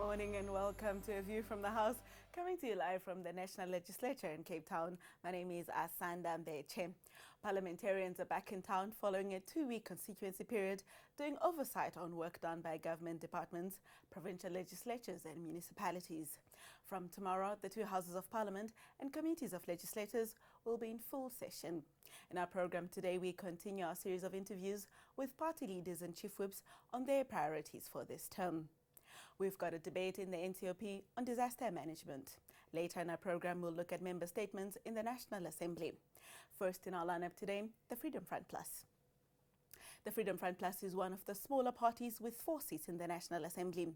morning and welcome to A View from the House, coming to you live from the National Legislature in Cape Town. My name is Asanda Mbeche. Parliamentarians are back in town following a 2-week constituency period, doing oversight on work done by government departments, provincial legislatures and municipalities. From tomorrow, the two houses of Parliament and committees of legislators will be in full session. In our program today, we continue our series of interviews with party leaders and chief whips on their priorities for this term. We've got a debate in the NCOP on disaster management. Later in our program, we'll look at member statements in the National Assembly. First in our lineup today, the Freedom Front Plus. The Freedom Front Plus is one of the smaller parties with 4 seats in the National Assembly.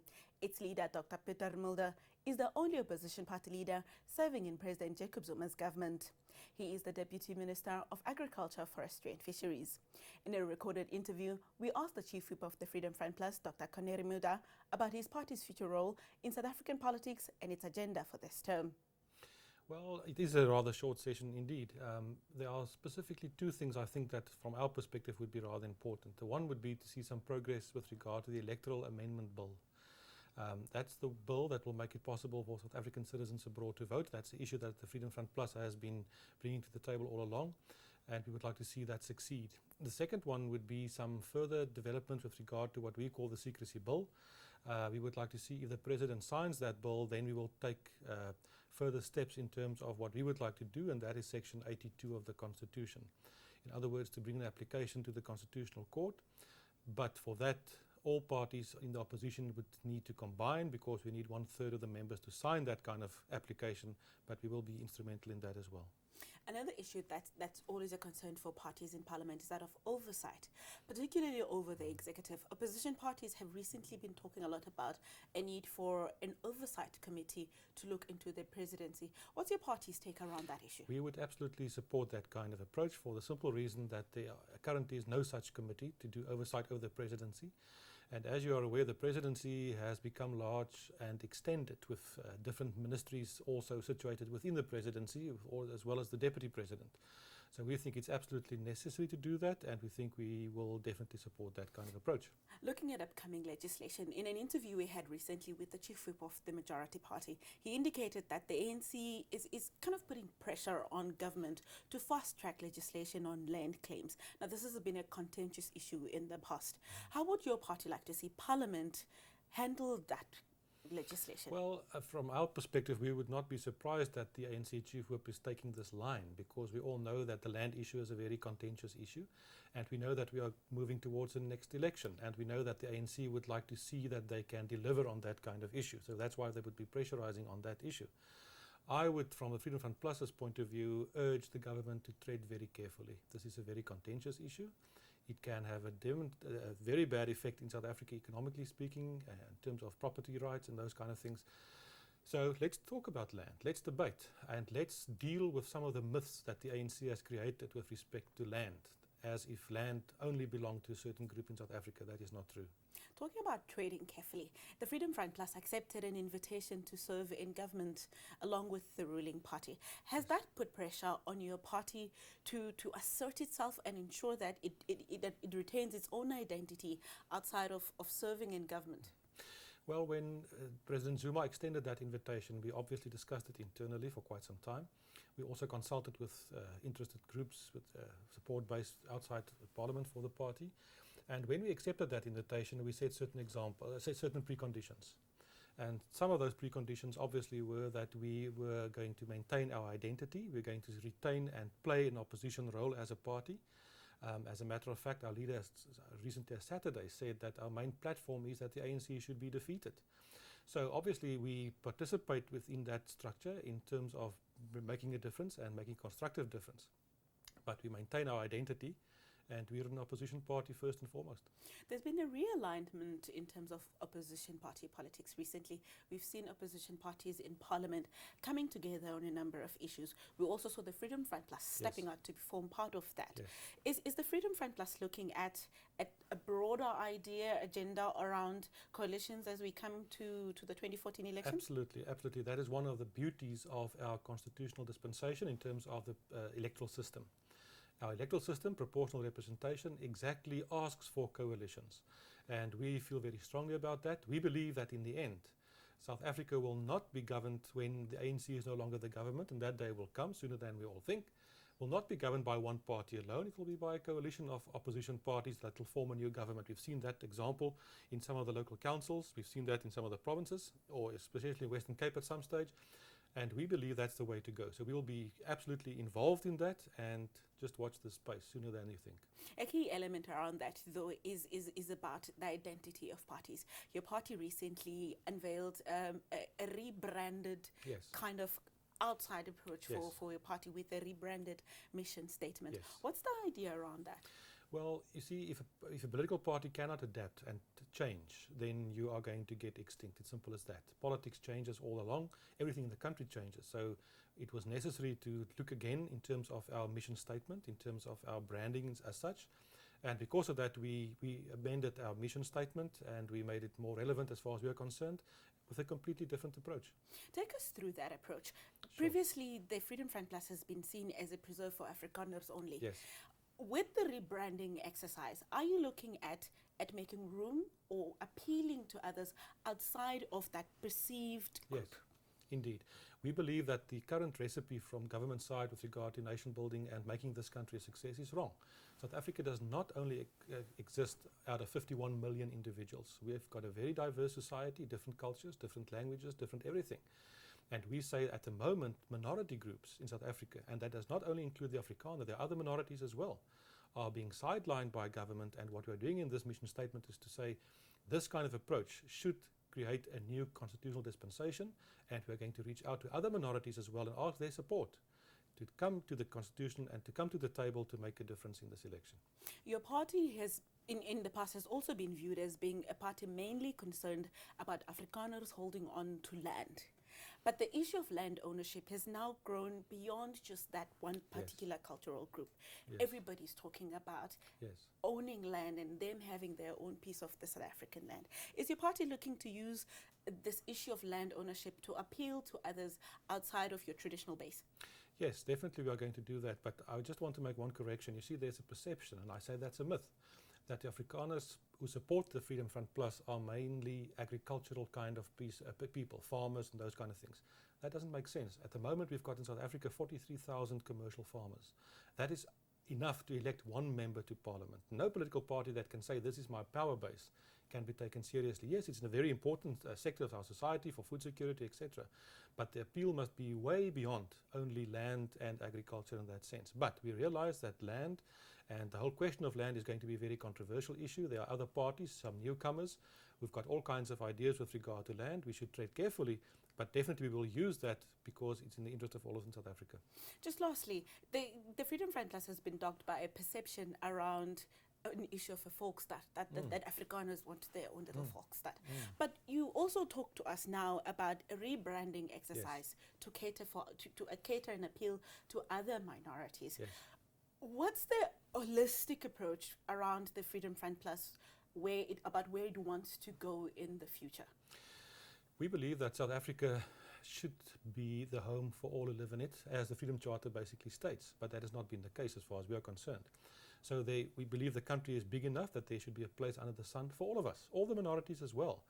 Its leader, Dr. Corne Mulder, is the only opposition party leader serving in President Jacob Zuma's government. He is the Deputy Minister of Agriculture, Forestry and Fisheries. In a recorded interview, we asked the Chief Whip of the Freedom Front Plus, Dr. Corne Mulder, about his party's future role in South African politics and its agenda for this term. Well, it is a rather short session indeed. There are specifically 2 things I think that from our perspective would be rather important. The one would be to see some progress with regard to the Electoral Amendment Bill. That's the bill that will make it possible for South African citizens abroad to vote. That's the issue that the Freedom Front Plus has been bringing to the table all along, and we would like to see that succeed. The second one would be some further development with regard to what we call the secrecy bill. We would like to see if the President signs that bill, then we will take further steps in terms of what we would like to do, and that is Section 82 of the Constitution. In other words, to bring an application to the Constitutional Court, but for that all parties in the opposition would need to combine, because we need 1/3 of the members to sign that kind of application, but we will be instrumental in that as well. Another issue that's always a concern for parties in Parliament is that of oversight, particularly over the executive. Opposition parties have recently been talking a lot about a need for an oversight committee to look into the presidency. What's your party's take around that issue? We would absolutely support that kind of approach, for the simple reason that there currently is no such committee to do oversight over the presidency. And as you are aware, the presidency has become large and extended, with different ministries also situated within the presidency, as well as the deputy president. So we think it's absolutely necessary to do that, and we think we will definitely support that kind of approach. Looking at upcoming legislation, in an interview we had recently with the chief whip of the majority party, he indicated that the ANC is kind of putting pressure on government to fast-track legislation on land claims. Now, this has been a contentious issue in the past. How would your party like to see Parliament handle that legislation? Well, from our perspective, we would not be surprised that the ANC Chief Whip is taking this line, because we all know that the land issue is a very contentious issue, and we know that we are moving towards the next election, and we know that the ANC would like to see that they can deliver on that kind of issue. So that's why they would be pressurizing on that issue. I would, from the Freedom Front Plus's point of view, urge the government to tread very carefully. This is a very contentious issue. It can have a very bad effect in South Africa, economically speaking, in terms of property rights and those kind of things. So let's talk about land, let's debate, and let's deal with some of the myths that the ANC has created with respect to land, as if land only belonged to a certain group in South Africa. That is not true. Talking about trading carefully, the Freedom Front Plus accepted an invitation to serve in government along with the ruling party. Has that put pressure on your party to assert itself and ensure that it retains its own identity outside of serving in government? Well, when President Zuma extended that invitation, we obviously discussed it internally for quite some time. We also consulted with interested groups, with support base outside Parliament for the party. And when we accepted that invitation, we set certain preconditions. And some of those preconditions obviously were that we were going to maintain our identity, we're going to retain and play an opposition role as a party. As a matter of fact, our leader recently, Saturday, said that our main platform is that the ANC should be defeated. So obviously we participate within that structure in terms of making a difference and making constructive difference. But we maintain our identity, and we're an opposition party first and foremost. There's been a realignment in terms of opposition party politics recently. We've seen opposition parties in Parliament coming together on a number of issues. We also saw the Freedom Front Plus stepping out to form part of that. Yes. Is the Freedom Front Plus looking at a broader agenda around coalitions as we come to the 2014 elections? Absolutely, absolutely. That is one of the beauties of our constitutional dispensation in terms of the electoral system. Our electoral system, proportional representation, exactly asks for coalitions. And we feel very strongly about that. We believe that in the end, South Africa will not be governed when the ANC is no longer the government, and that day will come sooner than we all think. Will not be governed by one party alone. It will be by a coalition of opposition parties that will form a new government. We've seen that example in some of the local councils. We've seen that in some of the provinces, or especially in Western Cape at some stage. And we believe that's the way to go. So we will be absolutely involved in that and just watch the space sooner than you think. A key element around that, though, is about the identity of parties. Your party recently unveiled a rebranded kind of outside approach for your party with a rebranded mission statement. What's the idea around that? Well, you see, if a political party cannot adapt and change, then you are going to get extinct. It's simple as that. Politics changes all along. Everything in the country changes. So it was necessary to look again in terms of our mission statement, in terms of our branding as such. And because of that, we amended our mission statement and we made it more relevant as far as we are concerned, with a completely different approach. Take us through that approach. Previously, the Freedom Front Plus has been seen as a preserve for Afrikaners only. Yes. With the rebranding exercise, are you looking at making room or appealing to others outside of that perceived group? Yes, indeed. We believe that the current recipe from government side with regard to nation building and making this country a success is wrong. South Africa does not only exist out of 51 million individuals. We have got a very diverse society, different cultures, different languages, different everything. And we say at the moment, minority groups in South Africa, and that does not only include the Afrikaner, there are other minorities as well, are being sidelined by government. And what we're doing in this mission statement is to say this kind of approach should create a new constitutional dispensation, and we're going to reach out to other minorities as well and ask their support to come to the constitution and to come to the table to make a difference in this election. Your party has in the past has also been viewed as being a party mainly concerned about Afrikaners holding on to land. But the issue of land ownership has now grown beyond just that one particular cultural group. Everybody's talking about owning land and them having their own piece of the South African land. Is your party looking to use this issue of land ownership to appeal to others outside of your traditional base? Yes, definitely we are going to do that. But I just want to make one correction. You see, there's a perception, and I say that's a myth, that the Afrikaners who support the Freedom Front Plus are mainly agricultural kind of people, farmers and those kind of things. That doesn't make sense. At the moment, we've got in South Africa 43,000 commercial farmers. That is enough to elect one member to parliament. No political party that can say this is my power base can be taken seriously. Yes, it's a very important sector of our society for food security, etc. But the appeal must be way beyond only land and agriculture in that sense. But we realize that land and the whole question of land is going to be a very controversial issue. There are other parties, some newcomers. We've got all kinds of ideas with regard to land. We should tread carefully, but definitely we will use that because it's in the interest of all of us in South Africa. Just lastly, the Freedom Front Plus has been dogged by a perception around an issue of a Volksstaat, that Afrikaners want their own little Volksstaat. But you also talk to us now about a rebranding exercise to cater and appeal to other minorities. What's the holistic approach around the Freedom Front Plus, about where it wants to go in the future? We believe that South Africa should be the home for all who live in it, as the Freedom Charter basically states, but that has not been the case as far as we are concerned. So we believe the country is big enough that there should be a place under the sun for all of us, all the minorities as well.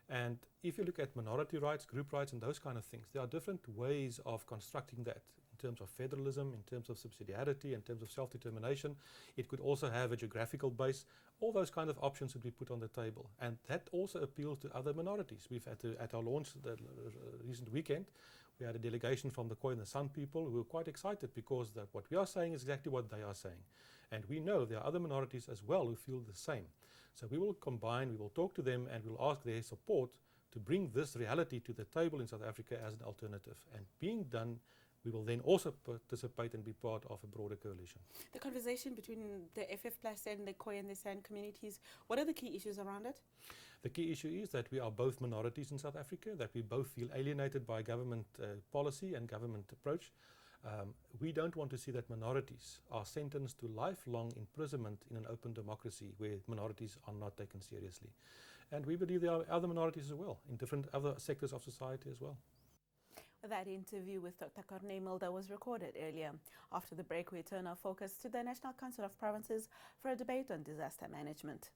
And if you look at minority rights, group rights and those kind of things, there are different ways of constructing that in terms of federalism, in terms of subsidiarity, in terms of self-determination. It could also have a geographical base. All those kind of options would be put on the table. And that also appeals to other minorities. We've at our launch the recent weekend, we had a delegation from the Khoi and the San people who were quite excited because what we are saying is exactly what they are saying. And we know there are other minorities as well who feel the same. So we will combine, we will talk to them and we'll ask their support to bring this reality to the table in South Africa as an alternative. And being done, we will then also participate and be part of a broader coalition. The conversation between the FFplus and the Khoi and the San communities, what are the key issues around it? The key issue is that we are both minorities in South Africa, that we both feel alienated by government policy and government approach. We don't want to see that minorities are sentenced to lifelong imprisonment in an open democracy where minorities are not taken seriously. And we believe there are other minorities as well, in different other sectors of society as well. That interview with Dr. Corne Mulder was recorded earlier. After the break, we turn our focus to the National Council of Provinces for a debate on disaster management.